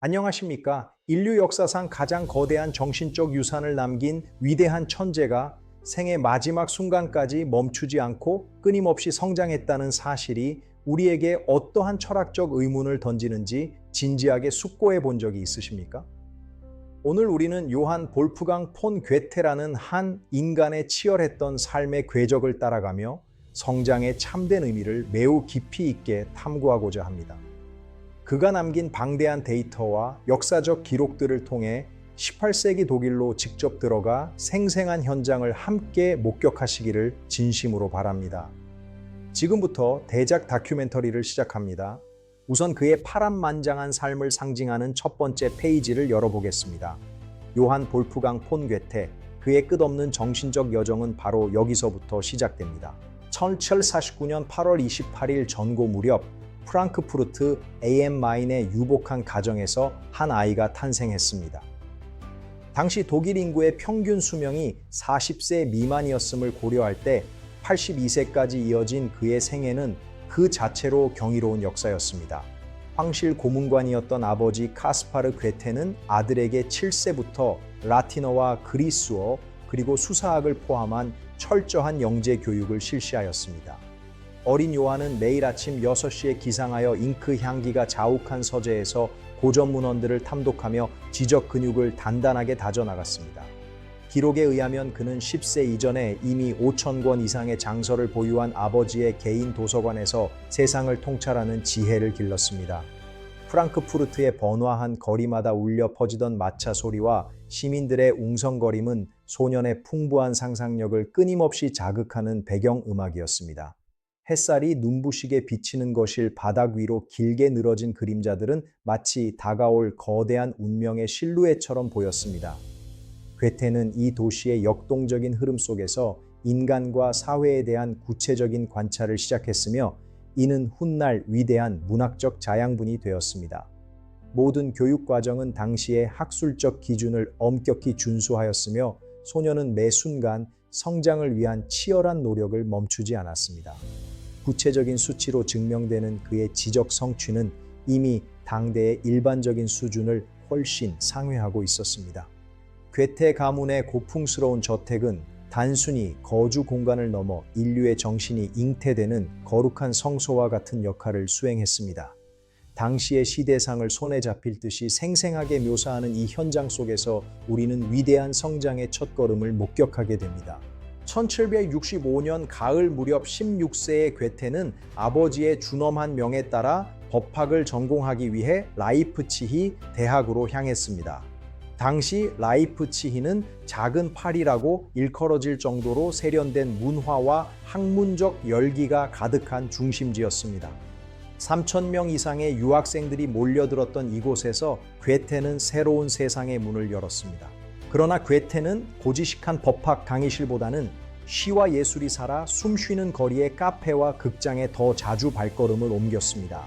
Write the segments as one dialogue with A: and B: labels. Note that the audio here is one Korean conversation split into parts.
A: 안녕하십니까? 인류 역사상 가장 거대한 정신적 유산을 남긴 위대한 천재가 생의 마지막 순간까지 멈추지 않고 끊임없이 성장했다는 사실이 우리에게 어떠한 철학적 의문을 던지는지 진지하게 숙고해 본 적이 있으십니까? 오늘 우리는 요한 볼프강 폰 괴테라는 한 인간의 치열했던 삶의 궤적을 따라가며 성장의 참된 의미를 매우 깊이 있게 탐구하고자 합니다. 그가 남긴 방대한 데이터와 역사적 기록들을 통해 18세기 독일로 직접 들어가 생생한 현장을 함께 목격하시기를 진심으로 바랍니다. 지금부터 대작 다큐멘터리를 시작합니다. 우선 그의 파란만장한 삶을 상징하는 첫 번째 페이지를 열어보겠습니다. 요한 볼프강 폰 괴테, 그의 끝없는 정신적 여정은 바로 여기서부터 시작됩니다. 1749년 8월 28일 전고 무렵 프랑크푸르트 AM-마인의 유복한 가정에서 한 아이가 탄생했습니다. 당시 독일 인구의 평균 수명이 40세 미만이었음을 고려할 때 82세까지 이어진 그의 생애는 그 자체로 경이로운 역사였습니다. 황실 고문관이었던 아버지 카스파르 괴테는 아들에게 7세부터 라틴어와 그리스어 그리고 수사학을 포함한 철저한 영재 교육을 실시하였습니다. 어린 요한은 매일 아침 6시에 기상하여 잉크 향기가 자욱한 서재에서 고전 문헌들을 탐독하며 지적 근육을 단단하게 다져나갔습니다. 기록에 의하면 그는 10세 이전에 이미 5,000권 이상의 장서를 보유한 아버지의 개인 도서관에서 세상을 통찰하는 지혜를 길렀습니다. 프랑크푸르트의 번화한 거리마다 울려 퍼지던 마차 소리와 시민들의 웅성거림은 소년의 풍부한 상상력을 끊임없이 자극하는 배경음악이었습니다. 햇살이 눈부시게 비치는 거실 바닥 위로 길게 늘어진 그림자들은 마치 다가올 거대한 운명의 실루엣처럼 보였습니다. 괴테는 이 도시의 역동적인 흐름 속에서 인간과 사회에 대한 구체적인 관찰을 시작했으며 이는 훗날 위대한 문학적 자양분이 되었습니다. 모든 교육 과정은 당시의 학술적 기준을 엄격히 준수하였으며 소년은 매 순간 성장을 위한 치열한 노력을 멈추지 않았습니다. 구체적인 수치로 증명되는 그의 지적 성취는 이미 당대의 일반적인 수준을 훨씬 상회하고 있었습니다. 괴테 가문의 고풍스러운 저택은 단순히 거주 공간을 넘어 인류의 정신이 잉태되는 거룩한 성소와 같은 역할을 수행했습니다. 당시의 시대상을 손에 잡힐 듯이 생생하게 묘사하는 이 현장 속에서 우리는 위대한 성장의 첫걸음을 목격하게 됩니다. 1765년 가을 무렵 16세의 괴테는 아버지의 준엄한 명에 따라 법학을 전공하기 위해 라이프치히 대학으로 향했습니다. 당시 라이프치히는 작은 파리라고 일컬어질 정도로 세련된 문화와 학문적 열기가 가득한 중심지였습니다. 3,000명 이상의 유학생들이 몰려들었던 이곳에서 괴테는 새로운 세상의 문을 열었습니다. 그러나 괴테는 고지식한 법학 강의실보다는 시와 예술이 살아 숨쉬는 거리의 카페와 극장에 더 자주 발걸음을 옮겼습니다.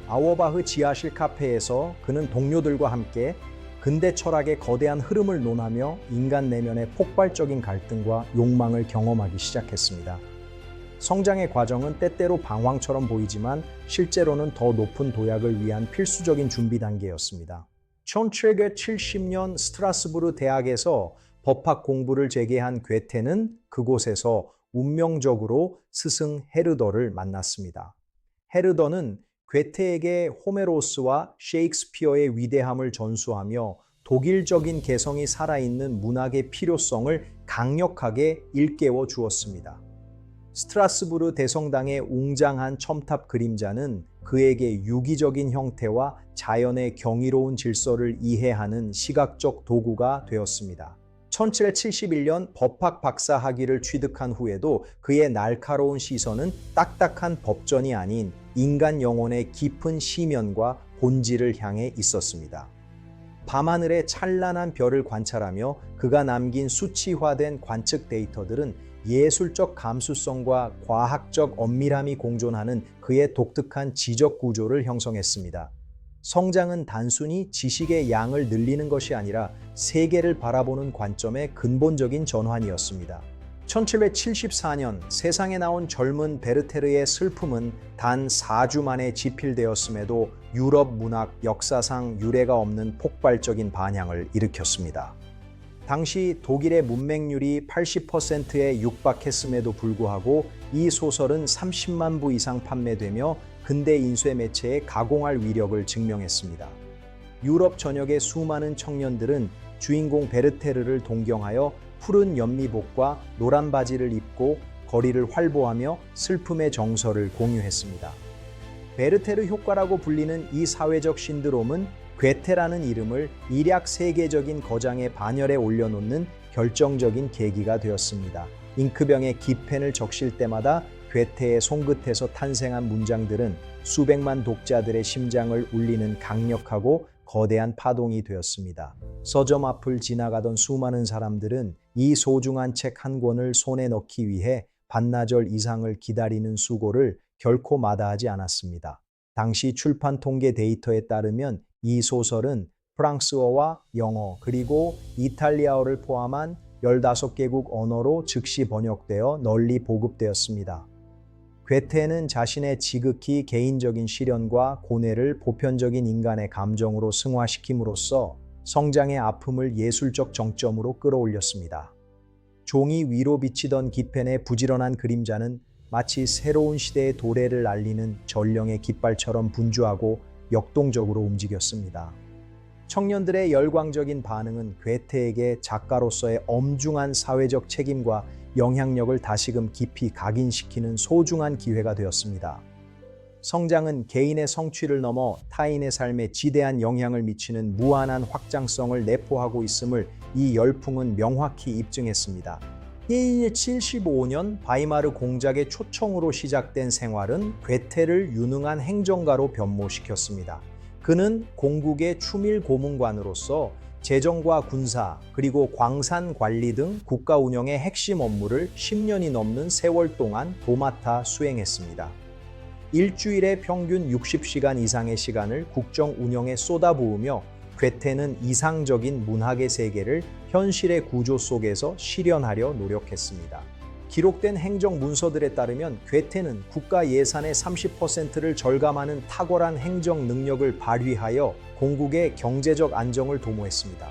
A: 아워바흐 지하실 카페에서 그는 동료들과 함께 근대 철학의 거대한 흐름을 논하며 인간 내면의 폭발적인 갈등과 욕망을 경험하기 시작했습니다. 성장의 과정은 때때로 방황처럼 보이지만 실제로는 더 높은 도약을 위한 필수적인 준비 단계였습니다. 1770년 스트라스부르 대학에서 법학 공부를 재개한 괴테는 그곳에서 운명적으로 스승 헤르더를 만났습니다. 헤르더는 괴테에게 호메로스와 셰익스피어의 위대함을 전수하며 독일적인 개성이 살아있는 문학의 필요성을 강력하게 일깨워 주었습니다. 스트라스부르 대성당의 웅장한 첨탑 그림자는 그에게 유기적인 형태와 자연의 경이로운 질서를 이해하는 시각적 도구가 되었습니다. 1771년 법학 박사 학위를 취득한 후에도 그의 날카로운 시선은 딱딱한 법전이 아닌 인간 영혼의 깊은 시면과 본질을 향해 있었습니다. 밤하늘의 찬란한 별을 관찰하며 그가 남긴 수치화된 관측 데이터들은 예술적 감수성과 과학적 엄밀함이 공존하는 그의 독특한 지적 구조를 형성했습니다. 성장은 단순히 지식의 양을 늘리는 것이 아니라 세계를 바라보는 관점의 근본적인 전환이었습니다. 1774년 세상에 나온 젊은 베르테르의 슬픔은 단 4주 만에 집필되었음에도 유럽 문학 역사상 유례가 없는 폭발적인 반향을 일으켰습니다. 당시 독일의 문맹률이 80%에 육박했음에도 불구하고 이 소설은 30만 부 이상 판매되며 근대 인쇄 매체에 가공할 위력을 증명했습니다. 유럽 전역의 수많은 청년들은 주인공 베르테르를 동경하여 푸른 연미복과 노란 바지를 입고 거리를 활보하며 슬픔의 정서를 공유했습니다. 베르테르 효과라고 불리는 이 사회적 신드롬은 괴테라는 이름을 일약 세계적인 거장의 반열에 올려놓는 결정적인 계기가 되었습니다. 잉크병에 기펜을 적실 때마다 괴테의 손끝에서 탄생한 문장들은 수백만 독자들의 심장을 울리는 강력하고 거대한 파동이 되었습니다. 서점 앞을 지나가던 수많은 사람들은 이 소중한 책 한 권을 손에 넣기 위해 반나절 이상을 기다리는 수고를 결코 마다하지 않았습니다. 당시 출판 통계 데이터에 따르면 이 소설은 프랑스어와 영어 그리고 이탈리아어를 포함한 15개국 언어로 즉시 번역되어 널리 보급되었습니다. 괴테는 자신의 지극히 개인적인 시련과 고뇌를 보편적인 인간의 감정으로 승화시킴으로써 성장의 아픔을 예술적 정점으로 끌어올렸습니다. 종이 위로 비치던 기펜의 부지런한 그림자는 마치 새로운 시대의 도래를 알리는 전령의 깃발처럼 분주하고 역동적으로 움직였습니다. 청년들의 열광적인 반응은 괴테에게 작가로서의 엄중한 사회적 책임과 영향력을 다시금 깊이 각인시키는 소중한 기회가 되었습니다. 성장은 개인의 성취를 넘어 타인의 삶에 지대한 영향을 미치는 무한한 확장성을 내포하고 있음을 이 열풍은 명확히 입증했습니다. 1775년 바이마르 공작의 초청으로 시작된 생활은 괴테를 유능한 행정가로 변모시켰습니다. 그는 공국의 추밀 고문관으로서 재정과 군사 그리고 광산 관리 등 국가 운영의 핵심 업무를 10년이 넘는 세월 동안 도맡아 수행했습니다. 일주일에 평균 60시간 이상의 시간을 국정 운영에 쏟아부으며 괴테는 이상적인 문학의 세계를 현실의 구조 속에서 실현하려 노력했습니다. 기록된 행정 문서들에 따르면 괴테는 국가 예산의 30%를 절감하는 탁월한 행정 능력을 발휘하여 공국의 경제적 안정을 도모했습니다.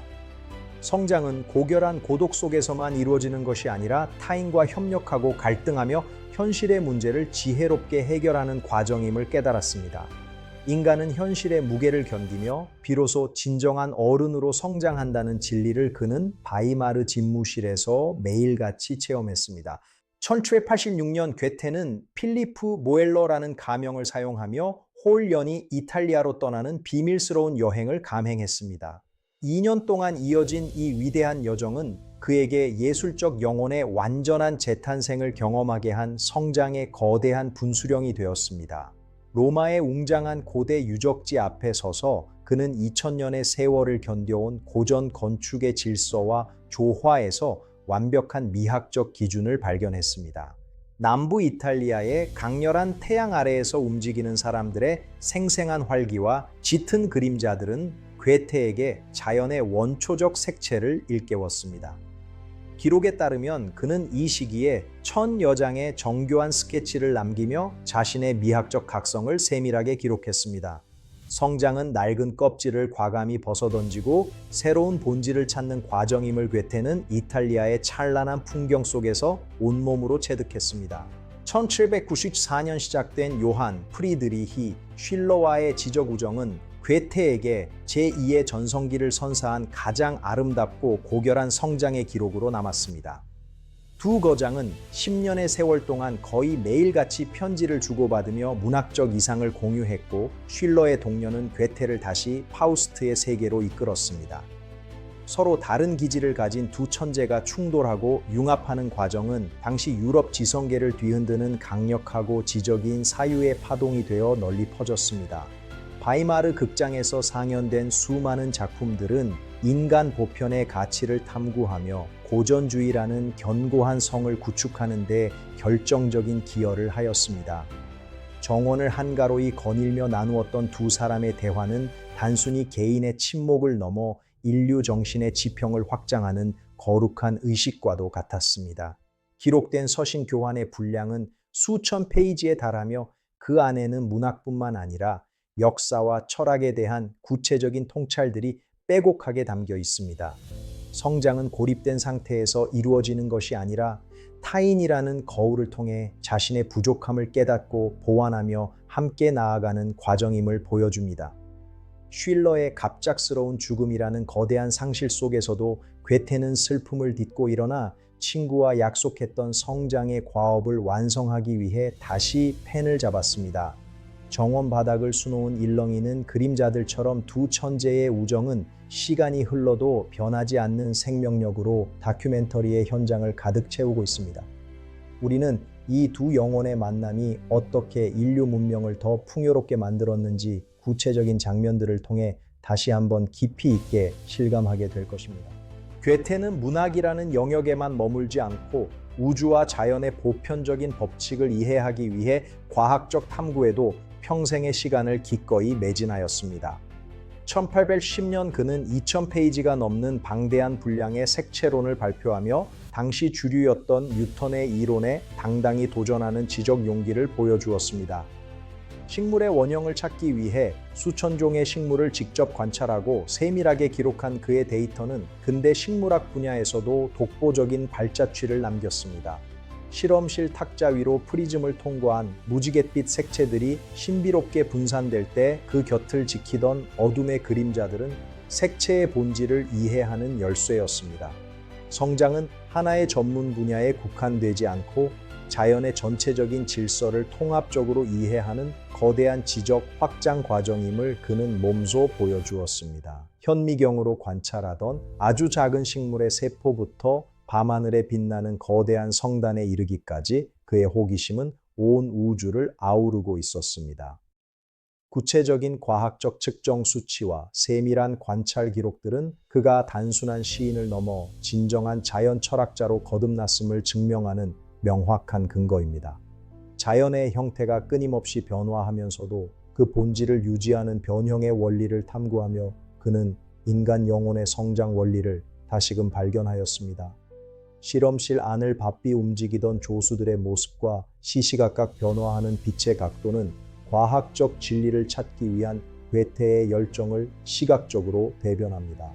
A: 성장은 고결한 고독 속에서만 이루어지는 것이 아니라 타인과 협력하고 갈등하며 현실의 문제를 지혜롭게 해결하는 과정임을 깨달았습니다. 인간은 현실의 무게를 견디며 비로소 진정한 어른으로 성장한다는 진리를 그는 바이마르 집무실에서 매일같이 체험했습니다. 1786년 괴테는 필리프 모엘러라는 가명을 사용하며 홀연히 이탈리아로 떠나는 비밀스러운 여행을 감행했습니다. 2년 동안 이어진 이 위대한 여정은 그에게 예술적 영혼의 완전한 재탄생을 경험하게 한 성장의 거대한 분수령이 되었습니다. 로마의 웅장한 고대 유적지 앞에 서서 그는 2000년의 세월을 견뎌온 고전 건축의 질서와 조화에서 완벽한 미학적 기준을 발견했습니다. 남부 이탈리아의 강렬한 태양 아래에서 움직이는 사람들의 생생한 활기와 짙은 그림자들은 괴테에게 자연의 원초적 색채를 일깨웠습니다. 기록에 따르면 그는 이 시기에 1000여장의 정교한 스케치를 남기며 자신의 미학적 각성을 세밀하게 기록했습니다. 성장은 낡은 껍질을 과감히 벗어던지고 새로운 본질을 찾는 과정임을 괴테는 이탈리아의 찬란한 풍경 속에서 온몸으로 체득했습니다. 1794년 시작된 요한 프리드리히 쉴러와의 지적 우정은 괴테에게 제2의 전성기를 선사한 가장 아름답고 고결한 성장의 기록으로 남았습니다. 두 거장은 10년의 세월 동안 거의 매일같이 편지를 주고받으며 문학적 이상을 공유했고 쉴러의 동료는 괴테를 다시 파우스트의 세계로 이끌었습니다. 서로 다른 기질을 가진 두 천재가 충돌하고 융합하는 과정은 당시 유럽 지성계를 뒤흔드는 강력하고 지적인 사유의 파동이 되어 널리 퍼졌습니다. 바이마르 극장에서 상연된 수많은 작품들은 인간 보편의 가치를 탐구하며 고전주의라는 견고한 성을 구축하는 데 결정적인 기여를 하였습니다. 정원을 한가로이 거닐며 나누었던 두 사람의 대화는 단순히 개인의 친목을 넘어 인류 정신의 지평을 확장하는 거룩한 의식과도 같았습니다. 기록된 서신 교환의 분량은 수천 페이지에 달하며 그 안에는 문학뿐만 아니라 역사와 철학에 대한 구체적인 통찰들이 빼곡하게 담겨 있습니다. 성장은 고립된 상태에서 이루어지는 것이 아니라 타인이라는 거울을 통해 자신의 부족함을 깨닫고 보완하며 함께 나아가는 과정임을 보여줍니다. 쉴러의 갑작스러운 죽음이라는 거대한 상실 속에서도 괴테는 슬픔을 딛고 일어나 친구와 약속했던 성장의 과업을 완성하기 위해 다시 펜을 잡았습니다. 정원 바닥을 수놓은 일렁이는 그림자들처럼 두 천재의 우정은 시간이 흘러도 변하지 않는 생명력으로 다큐멘터리의 현장을 가득 채우고 있습니다. 우리는 이 두 영혼의 만남이 어떻게 인류 문명을 더 풍요롭게 만들었는지 구체적인 장면들을 통해 다시 한번 깊이 있게 실감하게 될 것입니다. 괴테는 문학이라는 영역에만 머물지 않고 우주와 자연의 보편적인 법칙을 이해하기 위해 과학적 탐구에도 평생의 시간을 기꺼이 매진하였습니다. 1810년 그는 2000페이지가 넘는 방대한 분량의 색채론을 발표하며 당시 주류였던 뉴턴의 이론에 당당히 도전하는 지적 용기를 보여주었습니다. 식물의 원형을 찾기 위해 수천 종의 식물을 직접 관찰하고 세밀하게 기록한 그의 데이터는 근대 식물학 분야에서도 독보적인 발자취를 남겼습니다. 실험실 탁자 위로 프리즘을 통과한 무지갯빛 색채들이 신비롭게 분산될 때 그 곁을 지키던 어둠의 그림자들은 색채의 본질을 이해하는 열쇠였습니다. 성장은 하나의 전문 분야에 국한되지 않고 자연의 전체적인 질서를 통합적으로 이해하는 거대한 지적 확장 과정임을 그는 몸소 보여주었습니다. 현미경으로 관찰하던 아주 작은 식물의 세포부터 밤하늘에 빛나는 거대한 성단에 이르기까지 그의 호기심은 온 우주를 아우르고 있었습니다. 구체적인 과학적 측정 수치와 세밀한 관찰 기록들은 그가 단순한 시인을 넘어 진정한 자연 철학자로 거듭났음을 증명하는 명확한 근거입니다. 자연의 형태가 끊임없이 변화하면서도 그 본질을 유지하는 변형의 원리를 탐구하며 그는 인간 영혼의 성장 원리를 다시금 발견하였습니다. 실험실 안을 바삐 움직이던 조수들의 모습과 시시각각 변화하는 빛의 각도는 과학적 진리를 찾기 위한 괴테의 열정을 시각적으로 대변합니다.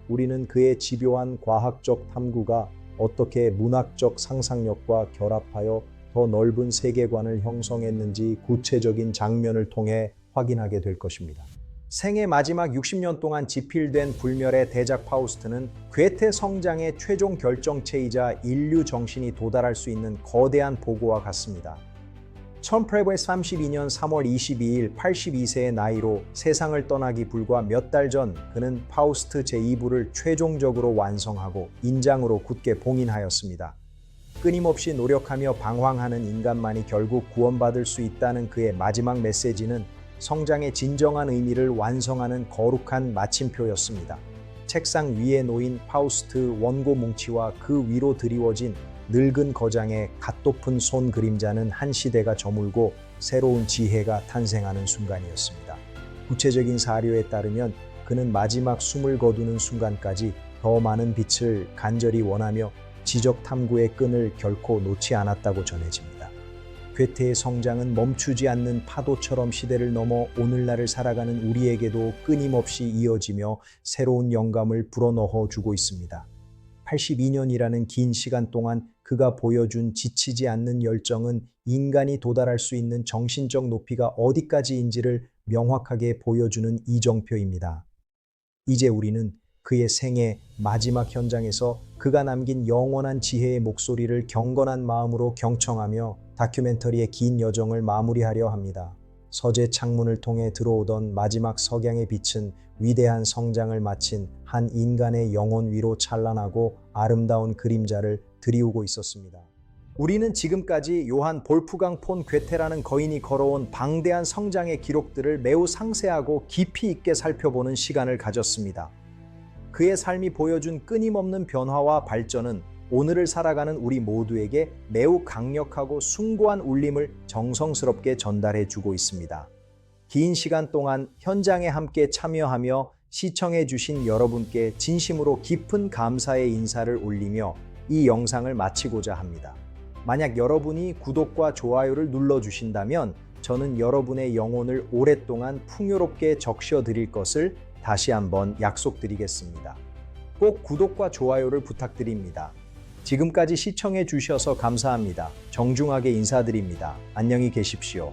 A: 우리는 그의 집요한 과학적 탐구가 어떻게 문학적 상상력과 결합하여 더 넓은 세계관을 형성했는지 구체적인 장면을 통해 확인하게 될 것입니다. 생애 마지막 60년 동안 집필된 불멸의 대작 파우스트는 괴테 성장의 최종 결정체이자 인류 정신이 도달할 수 있는 거대한 보고와 같습니다. 1832년 3월 22일 82세의 나이로 세상을 떠나기 불과 몇 달 전 그는 파우스트 제2부를 최종적으로 완성하고 인장으로 굳게 봉인하였습니다. 끊임없이 노력하며 방황하는 인간만이 결국 구원받을 수 있다는 그의 마지막 메시지는 성장의 진정한 의미를 완성하는 거룩한 마침표였습니다. 책상 위에 놓인 파우스트 원고 뭉치와 그 위로 드리워진 늙은 거장의 갓높은 손 그림자는 한 시대가 저물고 새로운 지혜가 탄생하는 순간이었습니다. 구체적인 사료에 따르면 그는 마지막 숨을 거두는 순간까지 더 많은 빛을 간절히 원하며 지적 탐구의 끈을 결코 놓지 않았다고 전해집니다. 괴테의 성장은 멈추지 않는 파도처럼 시대를 넘어 오늘날을 살아가는 우리에게도 끊임없이 이어지며 새로운 영감을 불어넣어 주고 있습니다. 82년이라는 긴 시간 동안 그가 보여준 지치지 않는 열정은 인간이 도달할 수 있는 정신적 높이가 어디까지인지를 명확하게 보여주는 이정표입니다. 이제 우리는 그의 생애 마지막 현장에서 그가 남긴 영원한 지혜의 목소리를 경건한 마음으로 경청하며 다큐멘터리의 긴 여정을 마무리하려 합니다. 서재 창문을 통해 들어오던 마지막 석양의 빛은 위대한 성장을 마친 한 인간의 영혼 위로 찬란하고 아름다운 그림자를 드리우고 있었습니다. 우리는 지금까지 요한 볼프강 폰 괴테라는 거인이 걸어온 방대한 성장의 기록들을 매우 상세하고 깊이 있게 살펴보는 시간을 가졌습니다. 그의 삶이 보여준 끊임없는 변화와 발전은 오늘을 살아가는 우리 모두에게 매우 강력하고 숭고한 울림을 정성스럽게 전달해 주고 있습니다. 긴 시간 동안 현장에 함께 참여하며 시청해 주신 여러분께 진심으로 깊은 감사의 인사를 올리며 이 영상을 마치고자 합니다. 만약 여러분이 구독과 좋아요를 눌러주신다면 저는 여러분의 영혼을 오랫동안 풍요롭게 적셔 드릴 것을 다시 한번 약속드리겠습니다. 꼭 구독과 좋아요를 부탁드립니다. 지금까지 시청해 주셔서 감사합니다. 정중하게 인사드립니다. 안녕히 계십시오.